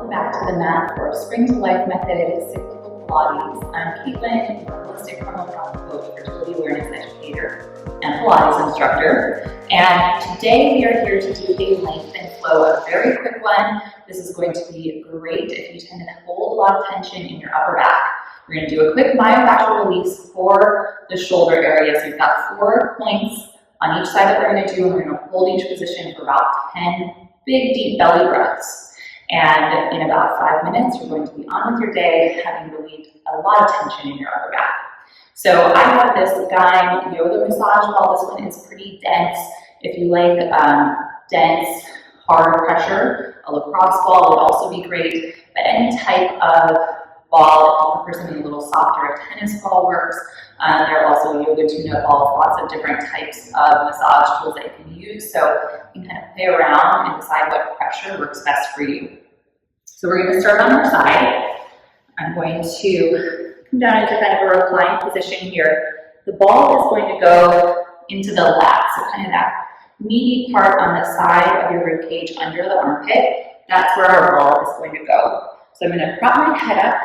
Welcome back to the mat for Spring to Life Method Cyclical Pilates. I'm Caitlin, holistic hormone health coach, fertility awareness educator, and Pilates instructor. And today we are here to do a length and flow, a very quick one. This is going to be great if you tend to hold a lot of tension in your upper back. We're going to do a quick myofascial release for the shoulder area. So we've got 4 points on each side that we're going to do, and we're going to hold each position for about 10 big, deep belly breaths. And in about 5 minutes, you're going to be on with your day, having relieved a lot of tension in your upper back. So I have this Guide yoga massage ball. This one is pretty dense. If you like dense, hard pressure, a lacrosse ball would also be great. But any type of ball, if you prefer something a little softer, a tennis ball works. There are also yoga tune-up balls, lots of different types of massage tools that you can use. So you can kind of play around and decide what pressure works best for you. So we're going to start on our side. I'm going to come down into kind of a reclined position here. The ball is going to go into the lat, so kind of that meaty part on the side of your rib cage under the armpit. That's where our ball is going to go. So I'm going to prop my head up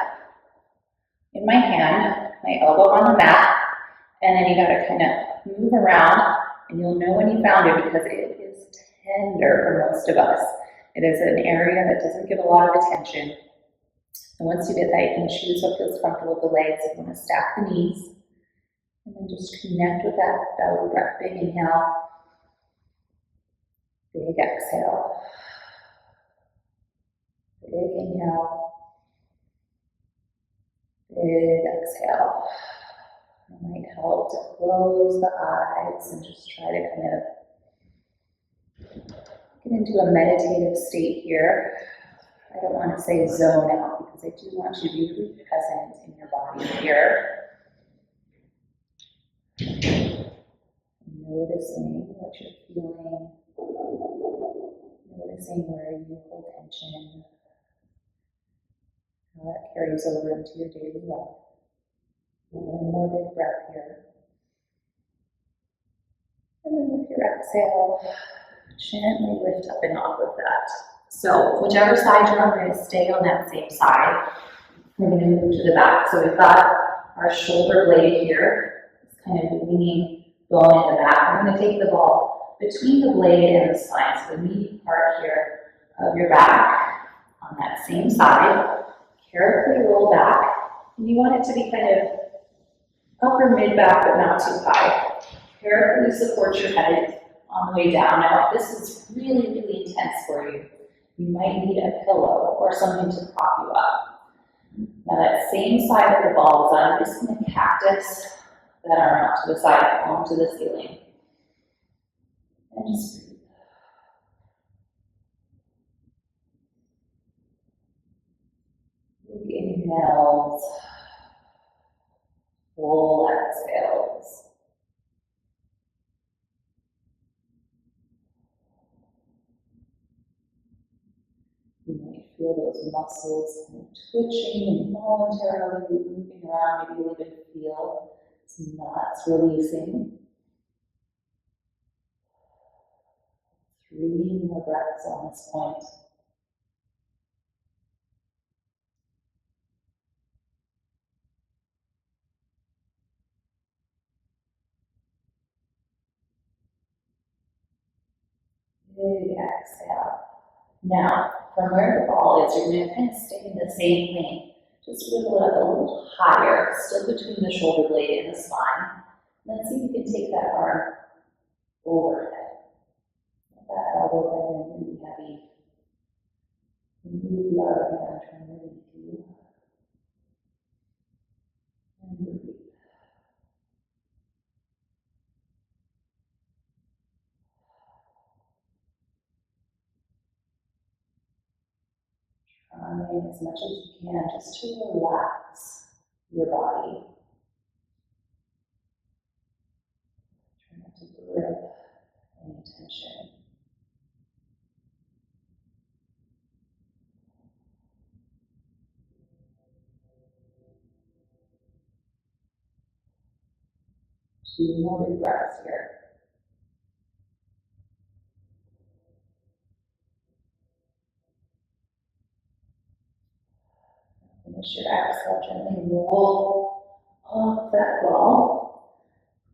in my hand, my elbow on the mat, and then you got to kind of move around, and you'll know when you found it because it is tender for most of us. It is an area that doesn't get a lot of attention. And once you get that, you can choose what feels comfortable with the legs. You want to stack the knees, and then just connect with that belly breath. Big inhale, big exhale, big inhale, big exhale. It might help to close the eyes and just try to kind of get into a meditative state here. I don't want to say zone out because I do want you to be really present in your body here. Noticing what you're feeling, noticing where you hold tension, how that carries over into your daily life. One more big breath here. And then with your exhale, gently lift up and off of that. So whichever side you're on, we're going to stay on that same side. We're going to move to the back. So we've got our shoulder blade here. It's kind of leaning, bone in the back. We're going to take the ball between the blade and the spine. So the meaty part here of your back on that same side. Carefully roll back. And you want it to be kind of upper mid-back, but not too high. Carefully support your head on the way down. Now, if this is really, really intense for you, you might need a pillow or something to prop you up. Now, that same side that the ball is on, I'm just going to cactus that arm out to the side, palm to the ceiling. And just breathe. Big inhales. Full exhales. You might feel those muscles kind of twitching involuntarily, moving around. Maybe you'll even feel some knots releasing. 3 more breaths on this point. Big exhale. Now, from where the ball is, you're going to kind of stay in the same lane. Just wiggle it up a little higher, still between the shoulder blade and the spine. Let's see if you can take that arm overhead. Let that elbow bend and be heavy. Move the other hand, trying to release you. And breathe. Trying as much as you can just to relax your body. Try not to grip any tension. Two more big breaths here. Finish your exhale, gently roll off that ball.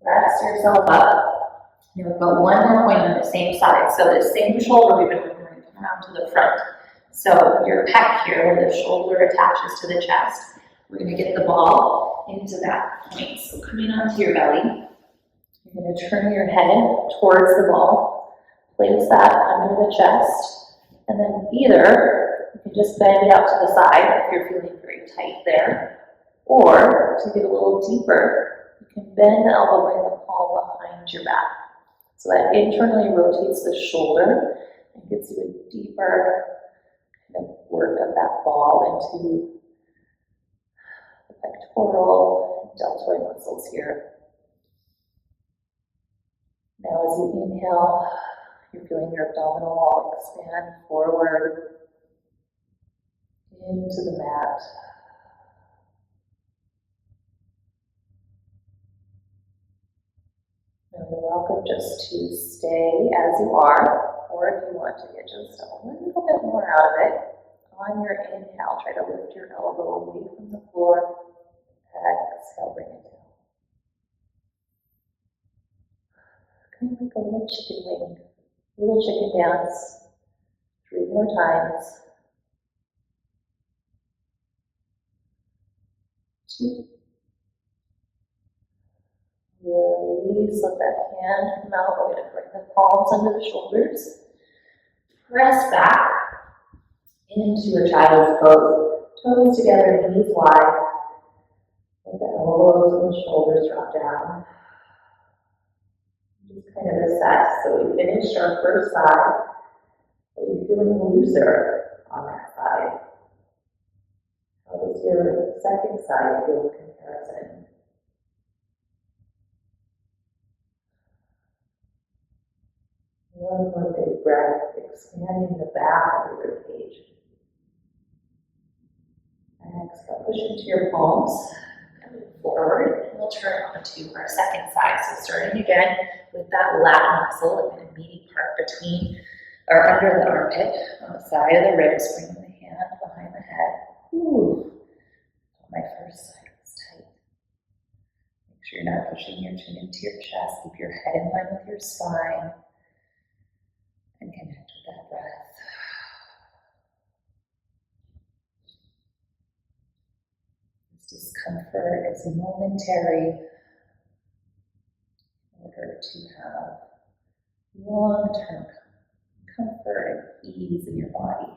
Rest yourself up. Now we've got one more point on the same side. So the same shoulder, we're going to come around to the front. So your pec here, where the shoulder attaches to the chest, we're going to get the ball into that point. So coming onto your belly, you're going to turn your head towards the ball, place that under the chest, and then either you can just bend it out to the side if you're feeling very tight there, or to get a little deeper, you can bend the elbow, bring the palm behind your back. So that internally rotates the shoulder and gives you a deeper kind of work of that ball into the pectoral and deltoid muscles here. Now as you inhale, you're feeling your abdominal wall expand forward into the mat. Now you're welcome just to stay as you are, or if you want to get just a little bit more out of it, on your inhale, try to lift your elbow away from the floor. Exhale, bring it down. Kind of like a little chicken wing, little chicken dance. 3 more times. 2. Release, let that hand come out. We're going to bring the palms under the shoulders. Press back into a child's pose. Toes together, knees wide. Let the elbows and the shoulders drop down. Just kind of assess. So we finished our first side. Are you feeling looser on that side? How does your second side feel in comparison? One more big breath, expanding the back of your ribcage. Exhale, push into your palms, coming forward, and we'll turn on to our second side. So starting again with that lat muscle, the kind of meaty part between or under the armpit, on the side of the ribs, bringing the hand behind the head. Ooh, my first side was tight. Make sure you're not pushing your chin into your chest. Keep your head in line with your spine. And connect with that breath. This discomfort is momentary in order to have long-term comfort and ease in your body.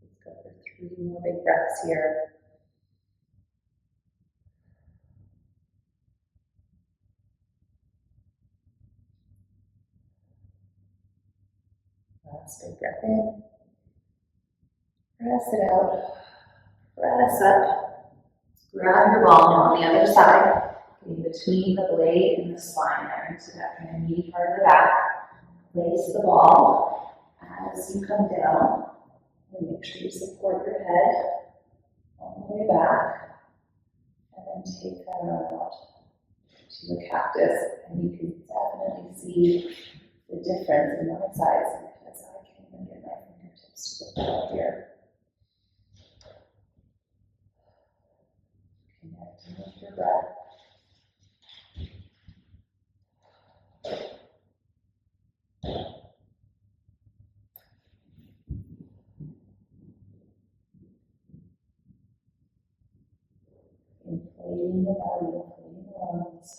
Let's go for 3 more big breaths here. Last big breath in. Press it out. Press up. Grab your ball now on the other side, getting between the blade and the spine there, into that kind of meaty part of the back. Place the ball as you come down, and make sure you support your head all the way back, and then take that arm out to a cactus, and you can definitely see the difference in my sides because I can't even get my fingertips to the floor here. Connecting with your breath. Inflating the belly, inflating the lungs.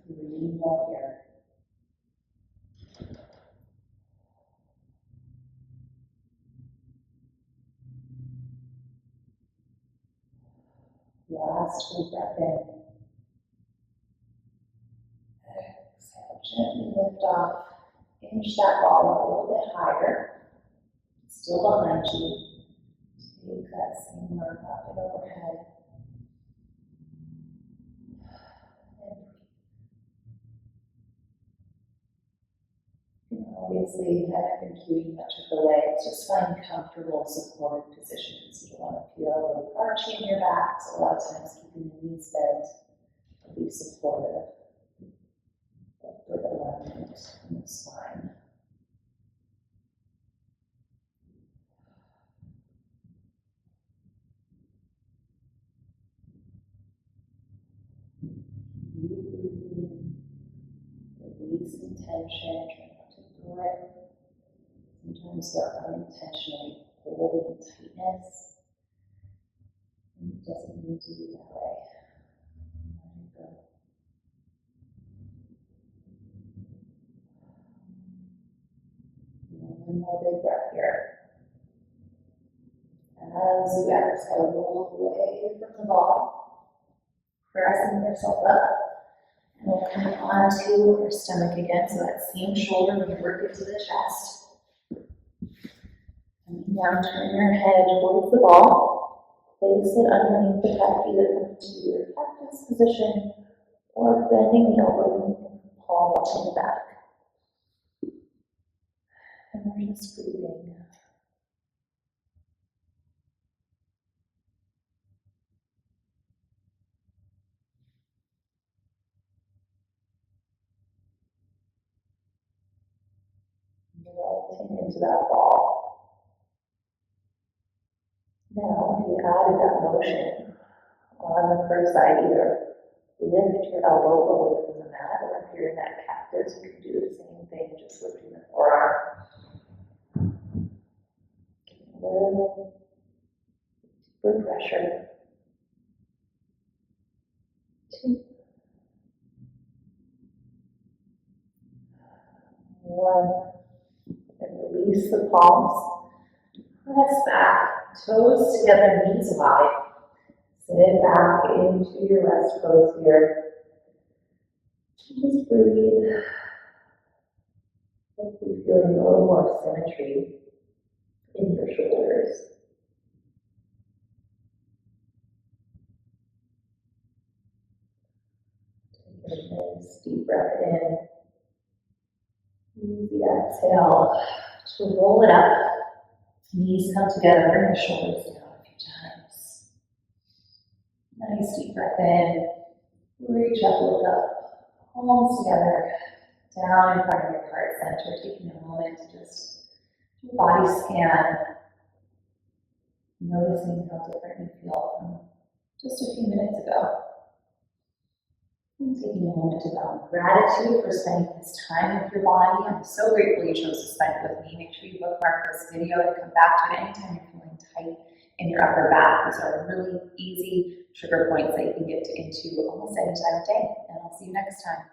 Breathe more here. Last full breath in. Exhale, gently lift off. Inch that ball up a little bit higher. Still behind you. Take that same arm up and overhead. And Obviously, you haven't been cueing much of the legs. Just find comfortable, supported positions. You don't want to feel a little archy in your back, so a lot of times keeping the knees bent will be supportive. Good alignment in the spine. Deep breathing, releasing tension, try not to do it. Sometimes we're unintentionally holding tightness, and it doesn't need to be that way. Let it go. One more big breath here. As you exhale, roll away from the ball, pressing yourself up, and we'll come onto your stomach again, so that same shoulder when you work into the chest. And now turn your head towards the ball, place it underneath the pec, either come to your cactus position or bending the elbow and palm to the back. And we're just breathing. Melting into that ball. Now, if you added that motion on the first side, either lift your elbow away from the mat, or if you're in that cactus, you can do the same thing, just lifting the forearm. A little deeper pressure. 2, 1, and release the palms. Press back, toes together, knees wide. Sit back into your rest pose here. Just breathe. Hopefully feeling a little more symmetry in your shoulders. Take a nice deep breath in. Use the exhale to roll it up. Knees come together, bring the shoulders down a few times. Nice deep breath in. Reach up, look up. Palms together. Down in front of your heart center. Taking a moment to just do a body scan. Noticing how different you feel from just a few minutes ago. And taking a moment to bow in gratitude for spending this time with your body. I'm so grateful you chose to spend it with me. Make sure you bookmark this video and come back to it anytime you're feeling tight in your upper back. These are really easy trigger points that you can get into almost any time of day. And I'll see you next time.